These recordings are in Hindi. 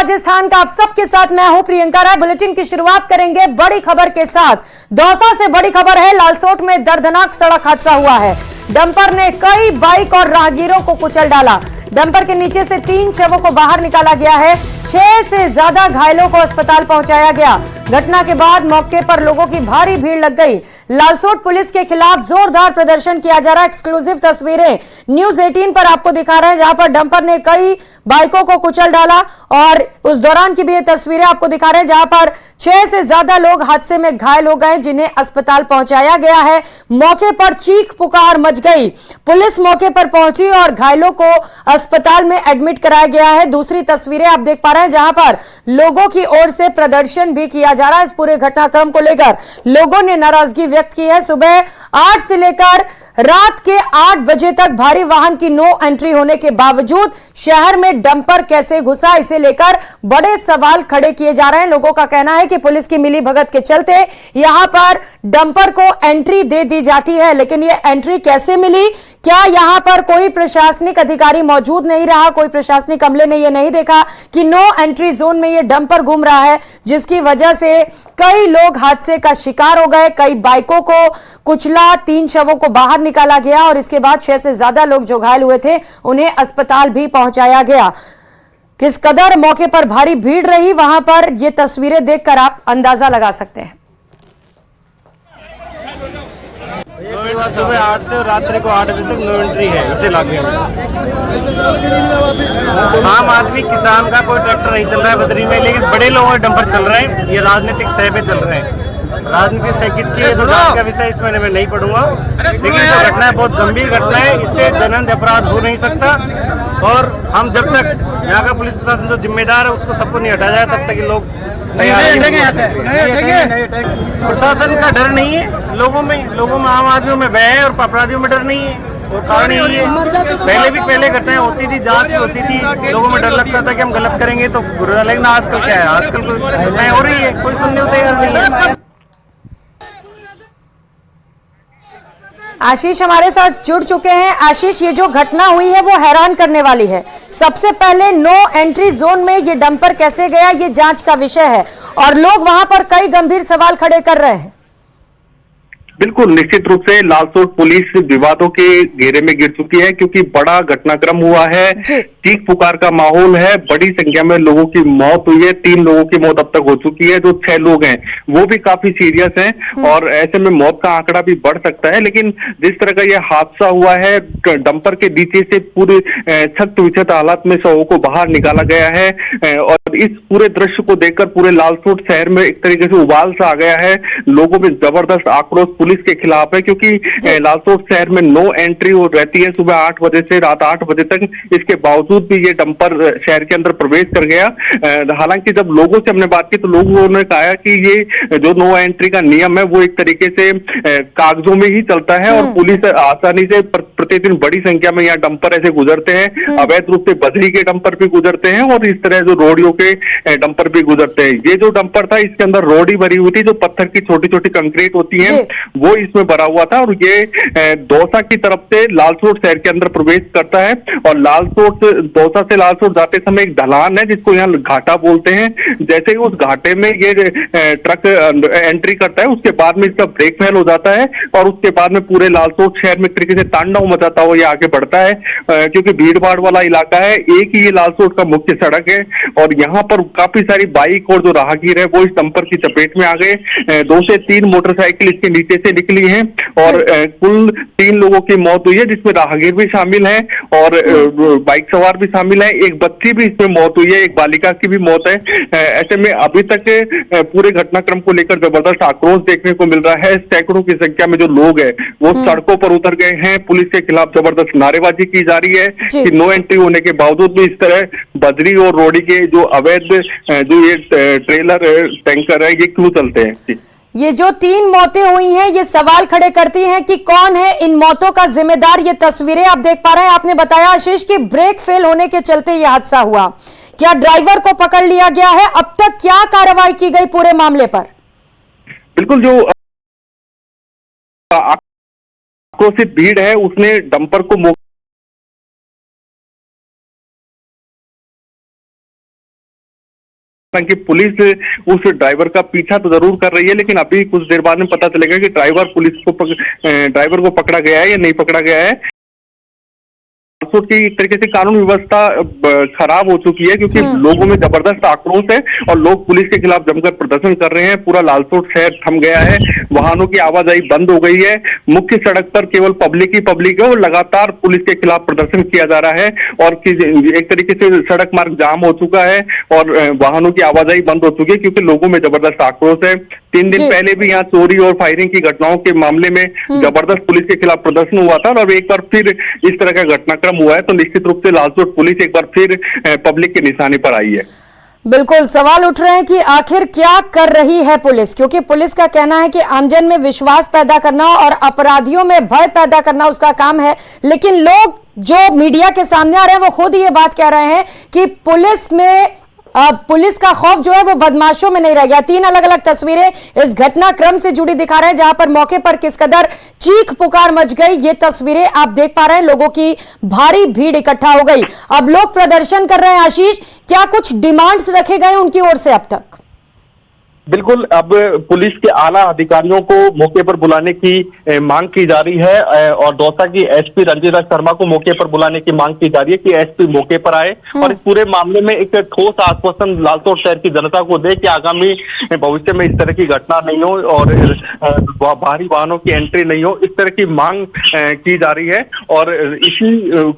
राजस्थान का। आप सबके साथ मैं हूं प्रियंका राय। बुलेटिन की शुरुआत करेंगे बड़ी खबर के साथ। दौसा से बड़ी खबर है, लालसोट में दर्दनाक सड़क हादसा हुआ है। डंपर ने कई बाइक और राहगीरों को कुचल डाला। डंपर के नीचे से 3 शवों को बाहर निकाला गया है। 6 से ज्यादा घायलों को अस्पताल पहुंचाया गया। घटना के बाद मौके पर लोगों की भारी भीड़ लग गई। लालसोट पुलिस के खिलाफ जोरदार प्रदर्शन किया जा रहा है। एक्सक्लूसिव तस्वीरें न्यूज 18 पर आपको दिखा रहे हैं, जहां पर डंपर ने कई बाइकों को कुचल डाला और उस दौरान की भी ये तस्वीरें आपको दिखा रहे हैं, जहां पर 6 से ज्यादा लोग हादसे में घायल हो गए, जिन्हें अस्पताल पहुंचाया गया है। मौके पर चीख पुकार मच गई। पुलिस मौके पर पहुंची और घायलों को अस्पताल में एडमिट कराया गया है। दूसरी तस्वीरें आप देख पा रहे हैं, जहां पर लोगों की ओर से प्रदर्शन भी किया जा रहा है। इस पूरे घटनाक्रम को लेकर लोगों ने नाराजगी व्यक्त की है। सुबह 8 से लेकर रात के 8 बजे तक भारी वाहन की नो एंट्री होने के बावजूद शहर में डंपर कैसे घुसा, इसे लेकर बड़े सवाल खड़े किए जा रहे हैं। लोगों का कहना है कि पुलिस की मिली भगत के चलते यहां पर डंपर को एंट्री दे दी जाती है, लेकिन यह एंट्री कैसे मिली? क्या यहां पर कोई प्रशासनिक अधिकारी मौजूद नहीं रहा? कोई प्रशासनिक अमले ने यह नहीं देखा कि नो एंट्री जोन में यह डंपर घूम रहा है, जिसकी वजह से कई लोग हादसे का शिकार हो गए। कई बाइकों को कुचला, 3 शवों को बाहर निकाला गया और इसके बाद 6 से ज्यादा लोग जो घायल हुए थे उन्हें अस्पताल भी पहुंचाया गया। किस कदर मौके पर भारी भीड़ रही, वहां पर ये तस्वीरें देखकर आप अंदाजा लगा सकते हैं। सुबह 8 से रात्रि को 8 बजे तक नो एंट्री है इसे लागू। आम आदमी किसान का कोई ट्रैक्टर नहीं चल रहा है बजरी में, लेकिन बड़े लोगों के डंपर चल रहे हैं। ये राजनीतिक सह पे चल रहे हैं। राजनीति से किसकी है तो जांच का विषय इसमें मैं नहीं पढ़ूंगा, लेकिन जो घटना है बहुत गंभीर घटना है। इससे जनहित अपराध हो नहीं सकता और हम जब तक यहाँ का पुलिस प्रशासन जो जिम्मेदार है उसको सबको नहीं हटाया जाए तब तक ये लोग प्रशासन का डर नहीं है लोगों में आम आदमियों में भय है और अपराधियों में डर नहीं है। और कारण यही है, पहले घटनाएं होती थी, जांच भी होती थी, लोगों में डर लगता था कि हम गलत करेंगे तो बुरा, लेकिन आजकल क्या है, आजकल कोई घटनाएं हो रही है, कोई सुनने को तैयार नहीं है। आशीष हमारे साथ जुड़ चुके हैं। आशीष, ये जो घटना हुई है वो हैरान करने वाली है। सबसे पहले नो एंट्री जोन में ये डंपर कैसे गया, ये जांच का विषय है और लोग वहां पर कई गंभीर सवाल खड़े कर रहे हैं। बिल्कुल, निश्चित रूप से लालसोट पुलिस विवादों के घेरे में गिर चुकी है, क्योंकि बड़ा घटनाक्रम हुआ है। चीख पुकार का माहौल है, बड़ी संख्या में लोगों की मौत हुई है। 3 लोगों की मौत अब तक हो चुकी है। जो 6 लोग हैं वो भी काफी सीरियस हैं और ऐसे में मौत का आंकड़ा भी बढ़ सकता है। लेकिन जिस तरह का यह हादसा हुआ है, डंपर के नीचे से पूरे छत विछत हालत में शवों को बाहर निकाला गया है और इस पूरे दृश्य को देखकर पूरे लालसोट शहर में एक तरीके से उबाल सा आ गया है। लोगों में जबरदस्त आक्रोश पुलिस के खिलाफ है, क्योंकि लालसोट शहर में नो एंट्री रहती है सुबह 8 बजे से रात 8 बजे तक। इसके बावजूद भी ये डंपर शहर के अंदर प्रवेश कर गया। हालांकि जब लोगों से हमने बात की तो लोगों ने कहा कि ये जो नो एंट्री का नियम है वो एक तरीके से कागजों में ही चलता है और पुलिस आसानी से प्रतिदिन बड़ी संख्या में यहाँ डंपर ऐसे गुजरते हैं। अवैध रूप से बजरी के डंपर भी गुजरते हैं और इस तरह जो रोडियों के डंपर भी गुजरते हैं। ये जो डंपर था इसके अंदर रोडी भरी हुई थी, जो पत्थर की छोटी छोटी कंक्रीट होती है वो इसमें भरा हुआ था और ये दौसा की तरफ से लालसोट शहर के अंदर प्रवेश करता है। और दौसा से लालसोट जाते समय एक ढलान है जिसको यहाँ घाटा बोलते हैं। जैसे ही उस घाटे में ये ट्रक एंट्री करता है उसके बाद में इसका ब्रेक फेल हो जाता है और उसके बाद में पूरे लालसोट शहर में एक तरीके से तांडव मचाता हुआ ये आगे बढ़ता है, क्योंकि भीड़ भाड़ वाला इलाका है। एक ही ये लालसोट का मुख्य सड़क है और यहाँ पर काफी सारी बाइक और जो राहगीर है वो इस डंपर की चपेट में आ गए। 2 से 3 मोटरसाइकिल इसके नीचे से निकली है और कुल 3 लोगों की मौत हुई है, जिसमें राहगीर भी शामिल है और बाइक सवार भी शामिल है। एक बच्ची भी इसमें मौत हुई है, एक बालिका की भी मौत है। ऐसे में अभी तक पूरे घटनाक्रम को लेकर जबरदस्त आक्रोश देखने को मिल रहा है। सैकड़ों की संख्या में जो लोग हैं वो सड़कों पर उतर गए हैं। पुलिस के खिलाफ जबरदस्त नारेबाजी की जा रही है कि नो एंट्री होने के बावजूद भी इस तरह बजरी और रोडी के जो अवैध जो ये ट्रेलर टैंकर है ये क्यों चलते हैं। ये जो 3 मौतें हुई हैं ये सवाल खड़े करती हैं कि कौन है इन मौतों का जिम्मेदार। ये तस्वीरें आप देख पा रहे हैं। आपने बताया आशीष कि ब्रेक फेल होने के चलते ये हादसा हुआ। क्या ड्राइवर को पकड़ लिया गया है? अब तक क्या कार्रवाई की गई पूरे मामले पर? बिल्कुल, जो आक्रोशित भीड़ है उसने डंपर को कि पुलिस उस ड्राइवर का पीछा तो जरूर कर रही है, लेकिन अभी कुछ देर बाद में पता चलेगा कि ड्राइवर को पकड़ा गया है या नहीं पकड़ा गया है। लालसोट की एक तरीके से कानून व्यवस्था खराब हो चुकी है, क्योंकि लोगों में जबरदस्त आक्रोश है और लोग पुलिस के खिलाफ जमकर प्रदर्शन कर रहे हैं। पूरा लालसोट शहर थम गया है, वाहनों की आवाजाही बंद हो गई है, मुख्य सड़क पर केवल पब्लिक ही पब्लिक है और लगातार पुलिस के खिलाफ प्रदर्शन किया जा रहा है और एक तरीके से सड़क मार्ग जाम हो चुका है और वाहनों की आवाजाही बंद हो चुकी है, क्योंकि लोगों में जबरदस्त आक्रोश है। 3 दिन पहले भी यहाँ चोरी और फायरिंग की घटनाओं के मामले में जबरदस्त पुलिस के खिलाफ प्रदर्शन हुआ था और एक बार फिर इस तरह का घटनाक्रम हुआ है, तो निश्चित रूप से लालसोट पुलिस एक बार फिर पब्लिक के निशाने पर आई है। बिल्कुल सवाल उठ रहे हैं कि आखिर क्या कर रही है पुलिस, क्योंकि पुलिस का कहना है कि आमजन में विश्वास पैदा करना और अपराधियों में भय पैदा करना उसका काम है, लेकिन लोग जो मीडिया के सामने आ रहे हैं वो खुद ये बात कह रहे हैं कि पुलिस का खौफ जो है वो बदमाशों में नहीं रह गया। 3 अलग अलग तस्वीरें इस घटनाक्रम से जुड़ी दिखा रहे हैं, जहां पर मौके पर किस कदर चीख पुकार मच गई ये तस्वीरें आप देख पा रहे हैं। लोगों की भारी भीड़ इकट्ठा हो गई, अब लोग प्रदर्शन कर रहे हैं। आशीष, क्या कुछ डिमांड्स रखे गए उनकी ओर से अब तक? बिल्कुल, अब पुलिस के आला अधिकारियों को मौके पर बुलाने की मांग की जा रही है और दौसा की एसपी रंजीता शर्मा को मौके पर बुलाने की मांग की जा रही है कि एसपी मौके पर आए और इस पूरे मामले में एक ठोस आश्वासन लालसोट शहर की जनता को दे कि आगामी भविष्य में इस तरह की घटना नहीं हो और भारी वाहनों की एंट्री नहीं हो, इस तरह की मांग की जा रही है और इसी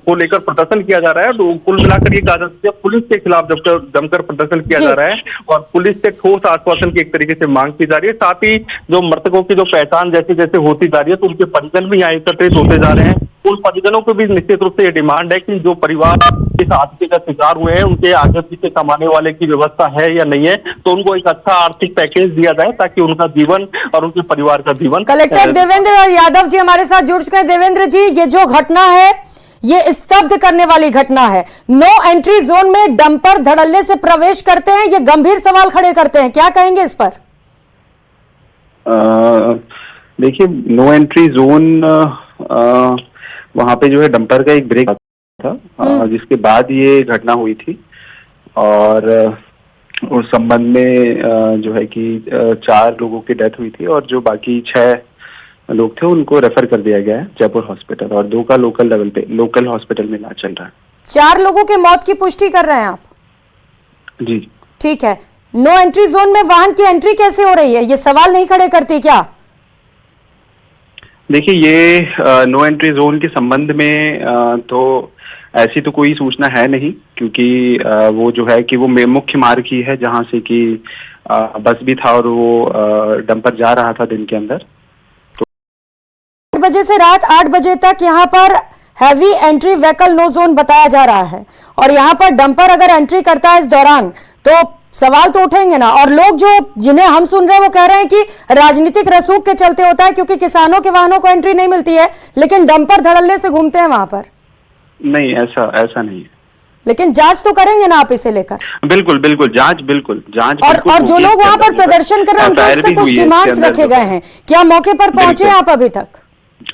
को लेकर प्रदर्शन किया जा रहा है। तो कुल मिलाकर ये कहा जा सकता है पुलिस के खिलाफ जमकर प्रदर्शन किया जा रहा है और पुलिस से ठोस आश्वासन की एक तरीके से मांग की जा रही है। साथ ही जो मृतकों की जो पहचान जैसे जैसे होती जा रही है तो उनके परिजन भी यहाँ एकत्रित होते जा रहे हैं। उन परिजनों को भी निश्चित रूप से ये डिमांड है कि जो परिवार इस हादसे का शिकार हुए हैं उनके आगे पीछे कमाने वाले की व्यवस्था है या नहीं है, तो उनको एक अच्छा आर्थिक पैकेज दिया जाए ताकि उनका जीवन और उनके परिवार का जीवन। कलेक्टर देवेंद्र यादव जी हमारे साथ जुड़ चुके हैं। देवेंद्र जी, ये जो घटना है ये स्तब्ध करने वाली घटना है। नो एंट्री जोन में डंपर धड़ल्ले से प्रवेश करते हैं, ये गंभीर सवाल खड़े करते हैं, क्या कहेंगे इस पर? देखिए, नो एंट्री जोन वहां पे जो है डंपर का एक ब्रेक था जिसके बाद ये घटना हुई थी और उस संबंध में जो है कि 4 लोगों की डेथ हुई थी और जो बाकी 6 लोग थे उनको रेफर कर दिया गया है जयपुर हॉस्पिटल और 2 का लोकल हॉस्पिटल में इलाज चल रहा है। 4 लोगों के मौत की पुष्टि कर रहे हैं आप? जी ठीक है। नो एंट्री जोन में वाहन की एंट्री कैसे हो रही है, ये सवाल नहीं खड़े करती क्या? देखिए, ये नो एंट्री जोन के संबंध में तो ऐसी तो कोई सूचना है नहीं, क्योंकि वो जो है कि वो मुख्य मार्ग ही है जहां से कि बस भी था और वो डंपर जा रहा था दिन के अंदर। 8 बजे से रात 8 बजे तक यहाँ पर heavy entry vehicle no zone बताया जा रहा है और यहाँ पर डंपर अगर एंट्री करता है इस दौरान तो सवाल तो उठेंगे ना। और लोग जो जिन्हें हम सुन रहे हैं वो कह रहे हैं कि राजनीतिक रसूख के चलते होता है, क्योंकि किसानों के वाहनों को एंट्री नहीं मिलती है लेकिन डंपर धड़ल्ले से घूमते हैं वहां पर। नहीं, ऐसा नहीं है। लेकिन जांच तो करेंगे ना आप इसे लेकर? बिल्कुल, जांच और जो लोग वहां पर प्रदर्शन कर रहे हैं उनसे कुछ डिमांड्स रखे गए हैं, क्या मौके पर पहुंचे आप अभी तक?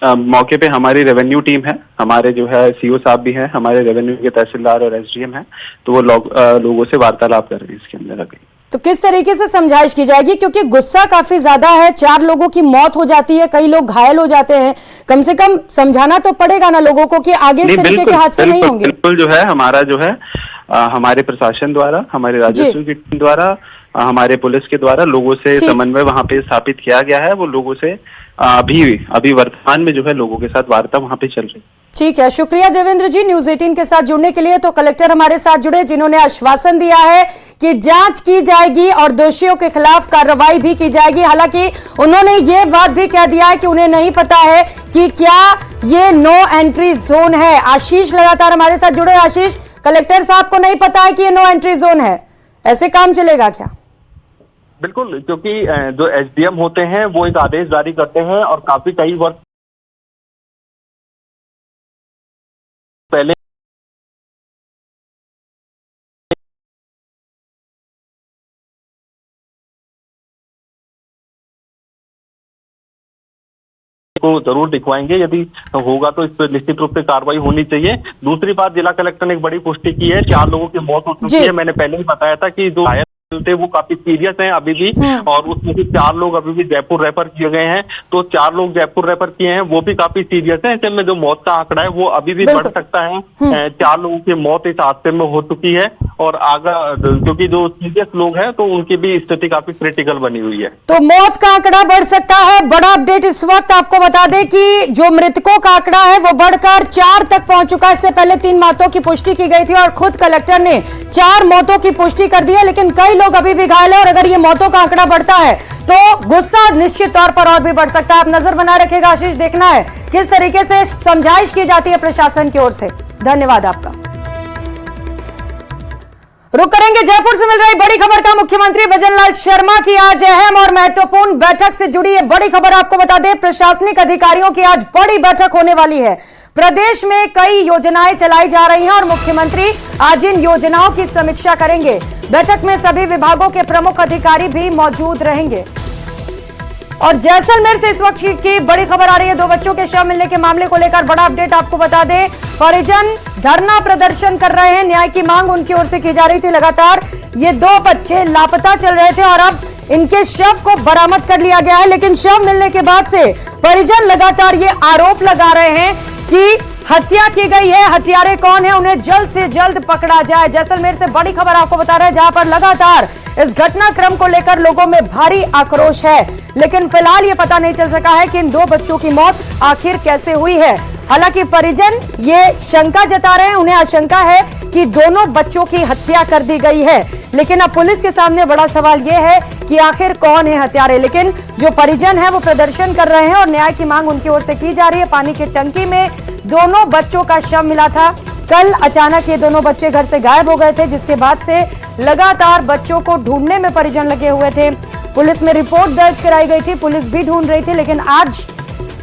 मौके पे हमारी रेवेन्यू टीम है, हमारे जो है सीओ साहब भी हैं, हमारे रेवेन्यू के तहसीलदार और एसडीएम हैं, तो वो लोगों से वार्तालाप कर रहे हैं इसके अंदर अभी। तो किस तरीके से समझाइश की जाएगी, क्योंकि गुस्सा काफी ज्यादा है, 4 लोगों की मौत हो जाती है, कई लोग घायल हो जाते हैं, कम से कम समझाना तो पड़ेगा ना लोगों को कि आगे इस तरीके के हादसे नहीं होंगे। बिल्कुल जो है हमारा जो है हमारे प्रशासन द्वारा, हमारे राजस्व की टीम द्वारा, हमारे पुलिस के द्वारा लोगों से समन्वय वहाँ पे स्थापित किया गया है। वो लोगों से अभी वर्तमान में जो है लोगों के साथ वार्ता वहाँ पे चल रही। ठीक है, शुक्रिया देवेंद्र जी न्यूज 18 के साथ जुड़ने के लिए। तो कलेक्टर हमारे साथ जुड़े जिन्होंने आश्वासन दिया है कि जांच की जाएगी और दोषियों के खिलाफ कार्रवाई भी की जाएगी। हालांकि उन्होंने ये बात भी कह दिया है कि उन्हें नहीं पता है कि क्या ये नो एंट्री जोन है। आशीष लगातार हमारे साथ जुड़े। आशीष, कलेक्टर साहब को नहीं पता है कि ये नो एंट्री जोन है, ऐसे काम चलेगा क्या? बिल्कुल, क्योंकि जो एसडीएम होते हैं वो एक आदेश जारी करते हैं और काफी कई वर्ष पहले को जरूर दिखवाएंगे, यदि होगा तो इस पर निश्चित रूप से कार्रवाई होनी चाहिए। दूसरी बात, जिला कलेक्टर ने एक बड़ी पुष्टि की है, 4 लोगों की मौत हो चुकी है। मैंने पहले ही बताया था कि जो थे वो काफी सीरियस हैं अभी भी, और उसमें से 4 लोग अभी भी जयपुर रेफर किए गए हैं। तो 4 लोग जयपुर रेफर किए हैं, वो भी काफी सीरियस है। ऐसे में जो मौत का आंकड़ा है वो अभी भी बढ़ सकता है। 4 लोगों की मौत इस हादसे में हो चुकी है, और आगे क्योंकि जो सीरियस लोग हैं तो उनकी भी स्थिति काफी क्रिटिकल बनी हुई है। तो मौत का आंकड़ा बढ़ सकता है। बड़ा अपडेट इस वक्त आपको बता दें कि जो मृतकों का आंकड़ा है वो बढ़कर 4 तक पहुंच चुका है। इससे पहले 3 मौतों की पुष्टि की गई थी और खुद कलेक्टर ने 4 मौतों की पुष्टि कर दी है, लेकिन कई लोग अभी भी घायल है। और अगर ये मौतों का आंकड़ा बढ़ता है तो गुस्सा निश्चित तौर पर और भी बढ़ सकता है। आप नजर बनाए रखिएगा आशीष, देखना है किस तरीके से समझाइश की जाती है प्रशासन की ओर से। धन्यवाद आपका। रुक करेंगे जयपुर से मिल रही बड़ी खबर का। मुख्यमंत्री भजनलाल शर्मा की आज अहम और महत्वपूर्ण बैठक से जुड़ी है बड़ी खबर आपको बता दें। प्रशासनिक अधिकारियों की आज बड़ी बैठक होने वाली है। प्रदेश में कई योजनाएं चलाई जा रही हैं और मुख्यमंत्री आज इन योजनाओं की समीक्षा करेंगे। बैठक में सभी विभागों के प्रमुख अधिकारी भी मौजूद रहेंगे। और जैसलमेर से इस वक्त की बड़ी खबर आ रही है। 2 बच्चों के शव मिलने के मामले को लेकर बड़ा अपडेट आपको बता दें। परिजन धरना प्रदर्शन कर रहे हैं, न्याय की मांग उनकी ओर से की जा रही थी। लगातार ये 2 बच्चे लापता चल रहे थे और अब इनके शव को बरामद कर लिया गया है, लेकिन शव मिलने के बाद से परिजन लगातार ये आरोप लगा रहे हैं कि हत्या की गई है। हत्यारे कौन है, उन्हें जल्द से जल्द पकड़ा जाए। जैसलमेर से बड़ी खबर आपको बता रहे हैं, जहां पर लगातार इस घटनाक्रम को लेकर लोगों में भारी आक्रोश है, लेकिन फिलहाल ये पता नहीं चल सका है कि इन 2 बच्चों की मौत आखिर कैसे हुई है। हालांकि परिजन ये शंका जता रहे हैं, उन्हें आशंका है कि दोनों बच्चों की हत्या कर दी गई है, लेकिन अब पुलिस के सामने बड़ा सवाल यह है कि आखिर कौन है हत्यारे। लेकिन जो परिजन है वो प्रदर्शन कर रहे हैं और न्याय की मांग उनकी ओर से की जा रही है। पानी की टंकी में दोनों बच्चों का शव मिला था। कल अचानक ये दोनों बच्चे घर से गायब हो गए थे, जिसके बाद से लगातार बच्चों को ढूंढने में परिजन लगे हुए थे। पुलिस में रिपोर्ट दर्ज कराई गई थी, पुलिस भी ढूंढ रही थी, लेकिन आज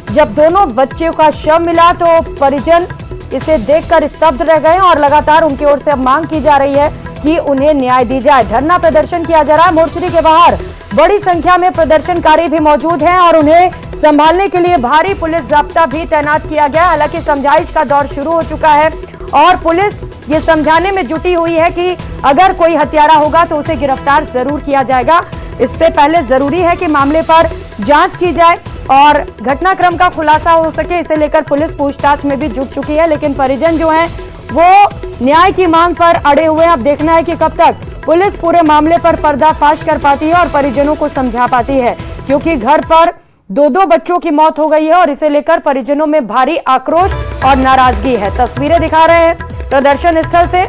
जब दोनों बच्चों का शव मिला तो परिजन इसे देखकर स्तब्ध रह गए और लगातार उनकी ओर से अब मांग की जा रही है कि उन्हें न्याय दी जाए। धरना प्रदर्शन किया जा रहा है। मोर्चरी के बाहर बड़ी संख्या में प्रदर्शनकारी भी मौजूद हैं और उन्हें संभालने के लिए भारी पुलिस जाब्ता भी तैनात किया गया। हालांकि समझाइश का दौर शुरू हो चुका है और पुलिस ये समझाने में जुटी हुई है कि अगर कोई हत्यारा होगा तो उसे गिरफ्तार जरूर किया जाएगा। इससे पहले जरूरी है कि मामले पर जांच की जाए और घटनाक्रम का खुलासा हो सके, इसे लेकर पुलिस पूछताछ में भी जुट चुकी है। लेकिन परिजन जो हैं वो न्याय की मांग पर अड़े हुए हैं। अब देखना है कि कब तक पुलिस पूरे मामले पर पर्दाफाश कर पाती है और परिजनों को समझा पाती है, क्योंकि घर पर 2 बच्चों की मौत हो गई है और इसे लेकर परिजनों में भारी आक्रोश और नाराजगी है। तस्वीरें दिखा रहे हैं प्रदर्शन स्थल से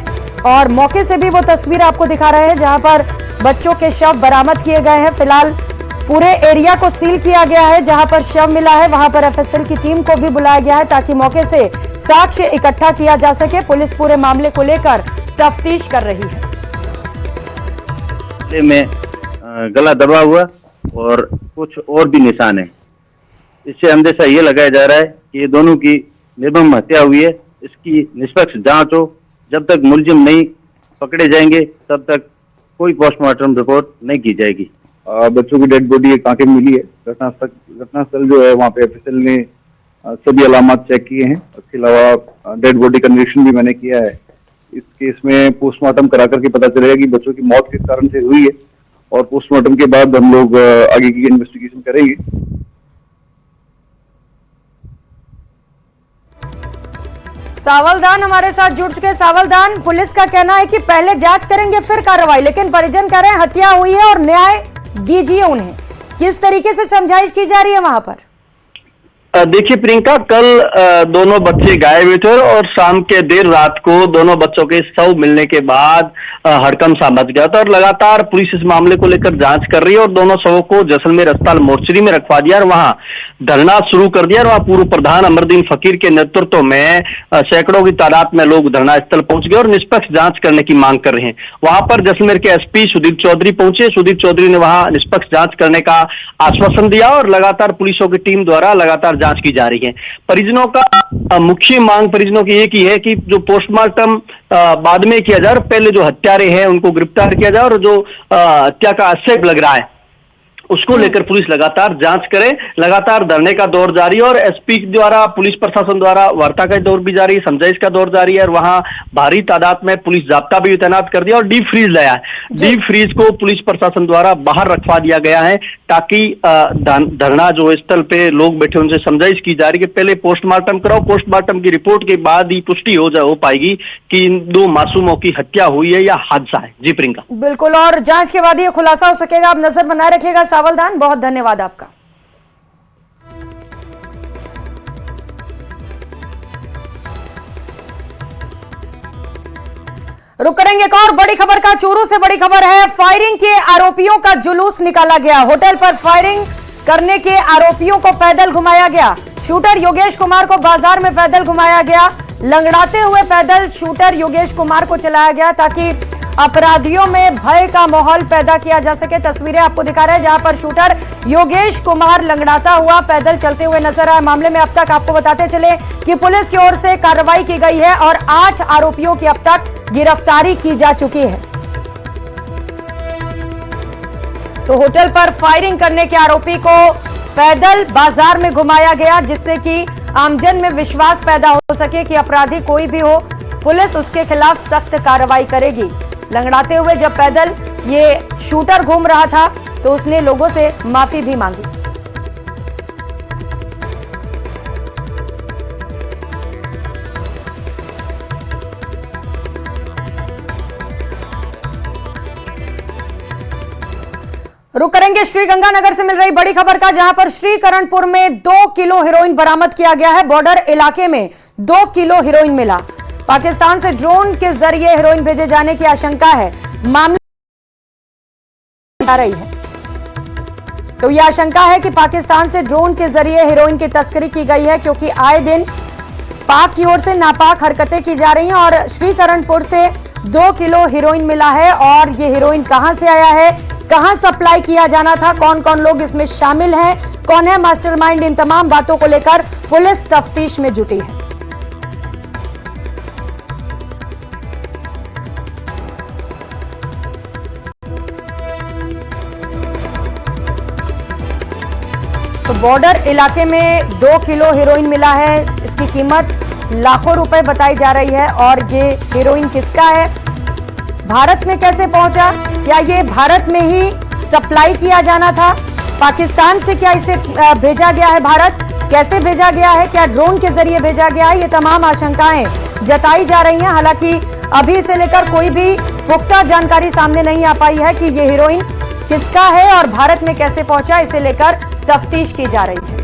और मौके से भी वो तस्वीर आपको दिखा रहे हैं जहां पर बच्चों के शव बरामद किए गए हैं। फिलहाल पूरे एरिया को सील किया गया है। जहां पर शव मिला है वहां पर एफएसएल की टीम को भी बुलाया गया है ताकि मौके से साक्ष्य इकट्ठा किया जा सके। पुलिस पूरे मामले को लेकर तफ्तीश कर रही है। में गला दबा हुआ और कुछ और भी निशान है। इससे अंदेशा ये लगाया जा रहा है कि ये दोनों की निर्मम हत्या हुई है। इसकी निष्पक्ष जांच हो। जब तक मुलजिम नहीं पकड़े जाएंगे तब तक कोई पोस्टमार्टम रिपोर्ट नहीं की जाएगी। बच्चों की डेड बॉडी एक आंखें मिली है। घटनास्थल जो है वहाँ पे एफएसएल ने सभी अलामत चेक किए हैं। इसके अलावा डेड बॉडी का निरीक्षण भी मैंने किया है। इस केस में पोस्टमार्टम करा करके पता चलेगा कि बच्चों की मौत किस कारण से हुई है और पोस्टमार्टम के बाद हम लोग आगे की इन्वेस्टिगेशन करेंगे। सावलदान हमारे साथ जुड़ चुके हैं। सावलदान, पुलिस का कहना है कि पहले जांच करेंगे फिर कार्रवाई, लेकिन परिजन कह रहे हैं हत्या हुई है और न्याय दीजिए उन्हें। किस तरीके से समझाइश की जा रही है वहां पर? देखिए प्रियंका, कल दोनों बच्चे गायब हुए थे और शाम के देर रात को दोनों बच्चों के शव मिलने के बाद हड़कंप सा मच गया था और लगातार पुलिस इस मामले को लेकर जांच कर रही है और दोनों शवों को जैसलमेर अस्पताल मोर्चरी में रखवा दिया और वहां धरना शुरू कर दिया। और वहां पूर्व प्रधान अमरदीन फकीर के नेतृत्व में सैकड़ों की तादाद में लोग धरना स्थल पहुंच गए और निष्पक्ष जांच करने की मांग कर रहे हैं। वहां पर जैसलमेर के एसपी सुधीर चौधरी पहुंचे। सुधीर चौधरी ने वहां निष्पक्ष जांच करने का आश्वासन दिया और लगातार पुलिसों की टीम द्वारा लगातार जांच की जा रही है। परिजनों का मुख्य मांग परिजनों की एक ही है कि जो पोस्टमार्टम बाद में किया जाए और पहले जो हत्यारे हैं उनको गिरफ्तार किया जाए और जो हत्या का आक्षेप लग रहा है उसको लेकर पुलिस लगातार जांच करे। लगातार धरने का दौर जारी है और एसपी द्वारा, पुलिस प्रशासन द्वारा वार्ता का दौर भी जारी है, समझाइश का दौर जारी है और वहां भारी तादाद में पुलिस जाब्ता भी तैनात कर दिया और डीप फ्रीज लाया है। डीप फ्रीज को पुलिस प्रशासन द्वारा बाहर रखवा दिया गया है ताकि धरना जो स्थल पे लोग बैठे उनसे समझाइश की जा रही है कि पहले पोस्टमार्टम कराओ, पोस्टमार्टम की रिपोर्ट के बाद ही पुष्टि हो पाएगी कि इन 2 मासूमों की हत्या हुई है या हादसा है। जी प्रियंका। बिल्कुल, और जांच के बाद ये खुलासा हो सकेगा। आप नजर बनाए रखिएगा सावलदान, बहुत धन्यवाद आपका। रुक करेंगे एक और बड़ी खबर का। चूरू से बड़ी खबर है, फायरिंग के आरोपियों का जुलूस निकाला गया। होटल पर फायरिंग करने के आरोपियों को पैदल घुमाया गया। शूटर योगेश कुमार को बाजार में पैदल घुमाया गया। लंगड़ाते हुए पैदल शूटर योगेश कुमार को चलाया गया ताकि अपराधियों में भय का माहौल पैदा किया जा सके। तस्वीरें आपको दिखा रहे हैं जहां पर शूटर योगेश कुमार लंगड़ाता हुआ पैदल चलते हुए नजर आए। मामले में अब तक आपको बताते चले कि पुलिस की ओर से कार्रवाई की गई है और 8 आरोपियों की अब तक गिरफ्तारी की जा चुकी है। तो होटल पर फायरिंग करने के आरोपी को पैदल बाजार में घुमाया गया जिससे कि आमजन में विश्वास पैदा हो सके कि अपराधी कोई भी हो, पुलिस उसके खिलाफ सख्त कार्रवाई करेगी। लंगड़ाते हुए जब पैदल ये शूटर घूम रहा था तो उसने लोगों से माफी भी मांगी। रुक करेंगे श्रीगंगानगर से मिल रही बड़ी खबर का, जहां पर श्रीकरणपुर में 2 किलो हेरोइन बरामद किया गया है। बॉर्डर इलाके में 2 किलो हेरोइन मिला। पाकिस्तान से ड्रोन के जरिए हेरोइन भेजे जाने की आशंका है। मामले आ रही है तो यह आशंका है कि पाकिस्तान से ड्रोन के जरिए हेरोइन की तस्करी की गई है, क्योंकि आए दिन पाक की ओर से नापाक हरकतें की जा रही हैं। और श्रीकरणपुर से 2 किलो हेरोइन मिला है और ये हेरोइन कहां से आया है, कहां सप्लाई किया जाना था, कौन कौन लोग इसमें शामिल हैं, कौन है मास्टरमाइंड, इन तमाम बातों को लेकर पुलिस तफ्तीश में जुटी है। तो बॉर्डर इलाके में 2 किलो हेरोइन मिला है। इसकी कीमत लाखों रुपए बताई जा रही है। और ये हेरोइन किसका है, भारत में कैसे पहुंचा, क्या ये भारत में ही सप्लाई किया जाना था, पाकिस्तान से क्या इसे भेजा गया है, भारत कैसे भेजा गया है, क्या ड्रोन के जरिए भेजा गया है, ये तमाम आशंकाएं जताई जा रही हैं। हालांकि अभी इसे लेकर कोई भी पुख्ता जानकारी सामने नहीं आ पाई है कि ये हेरोइन किसका है और भारत में कैसे पहुंचा, इसे लेकर तफ्तीश की जा रही है।